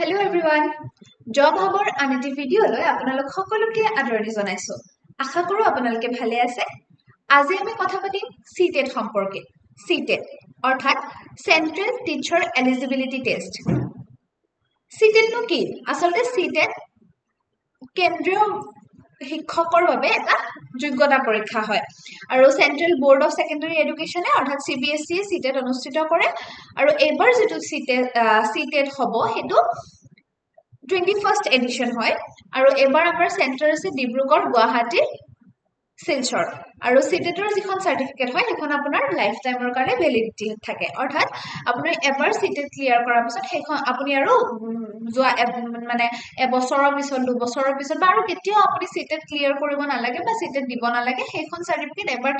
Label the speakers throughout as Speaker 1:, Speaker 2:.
Speaker 1: Hello everyone. Job Hub'ৰ আন এটি ভিডিঅ'লৈ আপোনালোক সকলোকে আদৰণি জনাইছো। আশা কৰোঁ আপোনালোকে ভালে আছে। আজি আমি কথা পাতিম CTET সম্পৰ্কে। CTET অৰ্থাৎ Central Teacher Eligibility Test. CTET নো কি? আচলতে CTET কেন্দ্ৰীয় শিক্ষকৰ বাবে এটা যোগ্যতা পৰীক্ষা হয় আৰু সেন্ট্ৰেল বোৰ্ড অফ সেকেন্ডাৰী এডুকেশনে অৰ্থাৎ CBSE CTET অনুষ্ঠিত কৰে আৰু এবাৰ যেটো CTET হ'ব হেতু 21st এডিশন হয় আৰু এবাৰ আমাৰ সেন্টাৰ আছে ডিব্ৰুগড় গুৱাহাটী শিলচৰ আৰু CTETৰ যিখন সাৰ্টিফিকেট হয় হেখন আপোনাৰ লাইফ টাইমৰ কাৰণে ভ্যালিডিটি থাকে অৰ্থাৎ আপুনি এবাৰ CTET ক্লিয়াৰ কৰাৰ পিছত হেখন আপুনি আৰু যোৱা মানে এবছৰৰ পিছত দুবছৰৰ পিছত বা আৰু কেতিয়াও আপুনি CTET ক্লিয়াৰ কৰিব নালাগে বা CTET দিব নালাগে হেখন সাৰ্টিফিকেট এবাৰ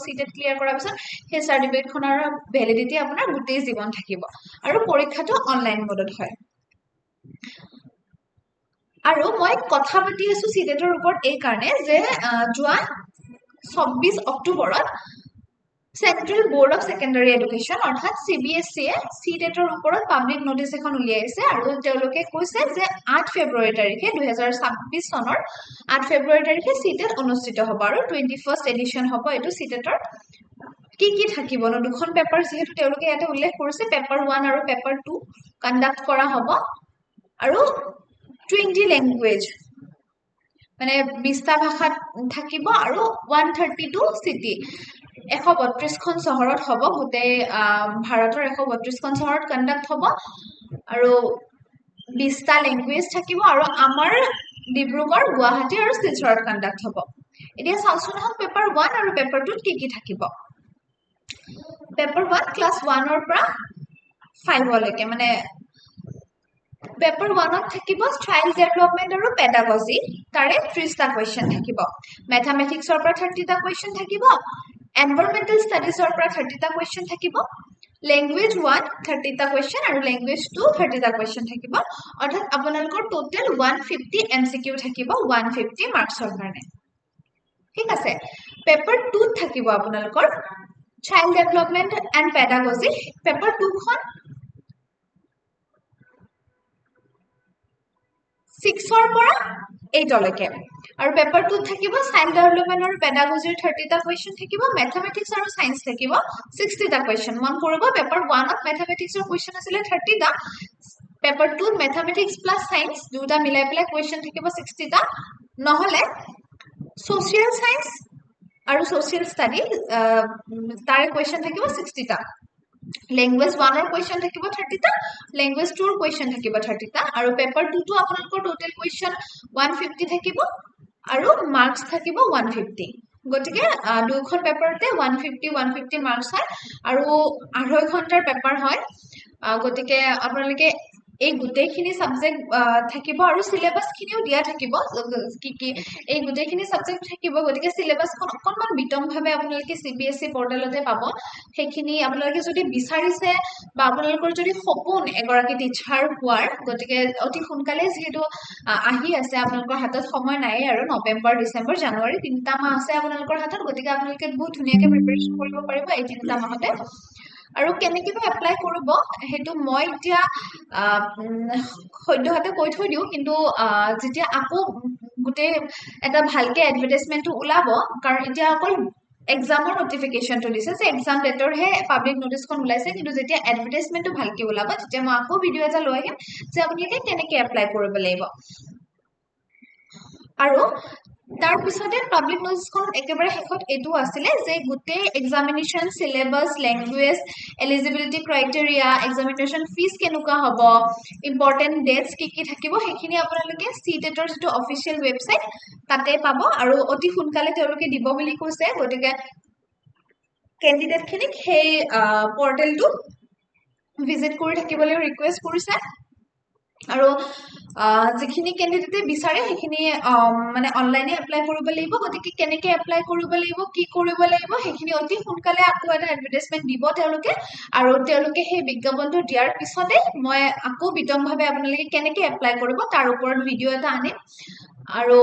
Speaker 1: CTET ক্লিয়াৰ কৰাৰ পিছত হে সাৰ্টিফিকেটখনৰ ভ্যালিডিটি আপোনাৰ গোটেই জীৱন থাকিব আৰু পৰীক্ষাটো অনলাইন মোডত হয় আৰু মই কথা পাতি আছো CTETৰ ওপৰত এই কাৰণে যে যোৱা 26 অক্টোবৰত central board of secondary education অৰ্থাৎ CBSE CTETৰ ওপৰত পাব্লিক নোটিস এখন উলিয়াইছে আৰু তেওঁলোকে কৈছে যে 8 ফেব্ৰুৱাৰী তাৰিখে 2026 চনৰ 8 ফেব্ৰুৱাৰী তাৰিখে CTET অনুষ্ঠিত হ'ব আৰু 21st এডিশন হ'ব এটো CTETৰ কি থাকিব ন দুখন পেপাৰ যেহেতু তেওঁলোকে ইয়াতে উল্লেখ কৰিছে পেপাৰ 1 আৰু পেপাৰ 2 কন্ডাক্ট কৰা হ'ব আৰু 20 ল্যাঙ্গুৱেজ মানে 20টা ভাষাত থাকিব আৰু 132 সিটি 132 খন চহৰত হ'ব গোটেই ভাৰতৰ 132 খন চহৰত কন্ডাক্ট হ'ব আৰু 20টা ল্যাঙ্গুৱেজ থাকিব আৰু আমাৰ ডিব্ৰুগড় গুৱাহাটী আৰু শিলচৰত কন্ডাক্ট হ'ব এতিয়া চাওচোন হক পেপাৰ 1 আৰু পেপাৰ 2 কি থাকিব পেপাৰ 1 ক্লাস 1 ৰ পৰা 5 লৈকে মানে পেপাৰ 1 ত থাকিব চাইল্ড ডেভেলপমেন্ট আৰু পেডাগজি তাৰে 30টা কোৱেশ্চন থাকিব ম্যাথমেটিক্সৰ পৰা 30টা কোৱেশ্চন থাকিব এনভায়ৰনমেন্টাল ষ্টাডিজৰ পৰা 30টা কোৱেশ্চন থাকিব ল্যাঙ্গুৱেজ 1 30টা কোৱেশ্চন আৰু ল্যাঙ্গুৱেজ 2 30টা কোৱেশ্চন থাকিব অৰ্থাৎ আপোনালোকৰ টোটাল 150 এমসিকিউ থাকিব 150 মাৰ্কছৰ কাৰণে ঠিক আছে পেপাৰ 2 থাকিব আপোনালোকৰ child development and pedagogy paper 2 খন 6 ৰ পৰা 8 লৈকে আৰু পেপাৰ 2 থাকিব চাইল্ড ডেভেলপমেন্ট আৰু পেডাগজিৰ 30টা কোৱেশ্চন থাকিব ম্যাথমেটিক্স আৰু সায়েন্স থাকিব 60টা কোৱেশ্চন মন কৰিব পেপাৰ 1 ত ম্যাথমেটিক্সৰ কোৱেশ্চন আছিল 30টা পেপাৰ 2 ত ম্যাথমেটিক্স প্লাস সায়েন্স দুটা মিলাই পেলাই কোৱেশ্চন থাকিব 60টা নহলে সোশিয়াল সায়েন্স আৰু সোশিয়াল ষ্টাডি তাৰে কোৱেশ্চন থাকিব 60টা ল্যাঙ্গুৱেজ 1 ৰ কোৱেশ্চন থাকিব 30টা ল্যাঙ্গুৱেজ 2 ৰ কোৱেশ্চন থাকিব 30টা আৰু পেপাৰ 2 টো আপোনালোকৰ টোটাল কোৱেশ্চন 150 থাকিব আৰু মাৰ্কস থাকিব 150 গটিকে দুখন পেপাৰতে 150 মাৰ্কস হয় আৰু 2.5 ঘন্টাৰ পেপাৰ হয় গটিকে আপোনালোকে এই গুটেইখিনি সাবজেক্ট থাকিব আৰু সিলেবাস খিনিও দিয়া থাকিব কি এই গুটেইখিনি সাবজেক্ট থাকিব গটিকে সিলেবাসখন অকনমান বিতংভাৱে আপোনালোকে CBSE পৰ্টেলতে পাব সেইখিনি আপোনালোকে যদি বিচাৰিছে বা আপোনালোকৰ যদি সপোন এগৰাকী টিচাৰ হোৱাৰ গটিকে অতি সোনকালে যেহেতু আহি আছে আপোনালোকৰ হাতত সময় নাই আৰু নৱেম্বৰ ডিসেম্বৰ জানুৱাৰী তিনিটা মাহ আছে আপোনালোকৰ হাতত গটিকে আপোনালোকে বহুত ধুনীয়াকৈ প্ৰিপাৰেচন কৰিব পাৰিব এই তিনিটা মাহতে আৰু কেনেকৈ এপ্লাই কৰিব হেতু মই এতিয়া সদ্যহতে কৈ থৈ দিও কিন্তু যেতিয়া আকৌ গুটে এটা ভালকে এডভাৰটাইজমেন্টটো ওলাব কাৰণ এতিয়া অকল এক্সামৰ নোটিফিকেশনটো দিছে যে এক্সাম ডেটৰ হে পাব্লিক নোটিছখন ওলাইছে কিন্তু যেতিয়া এডভাৰটাইজমেন্টটো ভালকে ওলাব তেতিয়া মই আকৌ ভিডিও এটা লৈ আহিম যে আপোনালোকে কেনেকৈ এপ্লাই কৰিব লাগিব আৰু তাৰ পিছতে পাব্লিক নোটিছখন একেবাৰে শেষত এটো আছিল যে গুটে examination syllabus language eligibility criteria examination fees কেনেকুৱা হ'ব ইম্পৰ্টেন্ট ডেটস কি থাকিব হেখিনি আপোনালোকে CTETৰ যেটো অফিচিয়েল ওয়েবসাইট তাতে পাব আৰু অতি সোনকালে তেওঁলোকে দিব বুলি কৈছে গটিকে ক্যান্ডিডেট খিনিক সেই পৰ্টেলটো ভিজিট কৰি থাকিবলৈ ৰিকুৱেষ্ট কৰিছে আৰু যিখিনি ক্যান্ডিডেটে বিচাৰে হেখিনি মানে অনলাইনে এপ্লাই কৰিব লাগিব গতিকে কেনেকৈ এপ্লাই কৰিব লাগিব কি কৰিব লাগিব হেখিনি অতি সোনকালে আকৌ এটা এডভাৰটাইজমেন্ট দিব তেওঁলোকে আৰু তেওঁলোকে সেই বিজ্ঞাপনটো দিয়াৰ পিছতে মই আকৌ বিতংভাৱে আপোনালোকে কেনেকৈ এপ্লাই কৰিব তাৰ ওপৰত ভিডিও এটা আনিম আৰু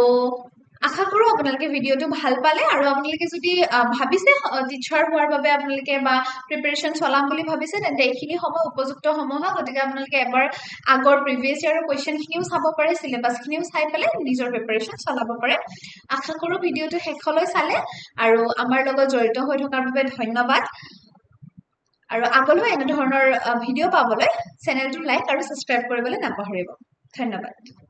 Speaker 1: আশা কৰো আপোনালোকে ভিডিওটো ভাল পালে আৰু আপোনালোকে যদি ভাবিছে টিচাৰ হোৱাৰ বাবে আপোনালোকে বা প্ৰিপাৰেচন চলাম বুলি ভাবিছে তেন্তে এইখিনি সময় উপযুক্ত সময় হয় গতিকে আপোনালোকে এবাৰ আগৰ প্ৰিভিয়াছ ইয়াৰৰ কুৱেশ্যনখিনিও চাব পাৰে চিলেবাছখিনিও চাই পেলাই নিজৰ প্ৰিপাৰেচন চলাব পাৰে আশা কৰো ভিডিওটো শেষলৈ চালে আৰু আমাৰ লগত জড়িত হৈ থকাৰ বাবে ধন্যবাদ আৰু আগলৈ এনে ধৰণৰ ভিডিও পাবলৈ চেনেলটো লাইক আৰু সাবস্ক্ৰাইব কৰিবলৈ নাপাহৰিব ধন্যবাদ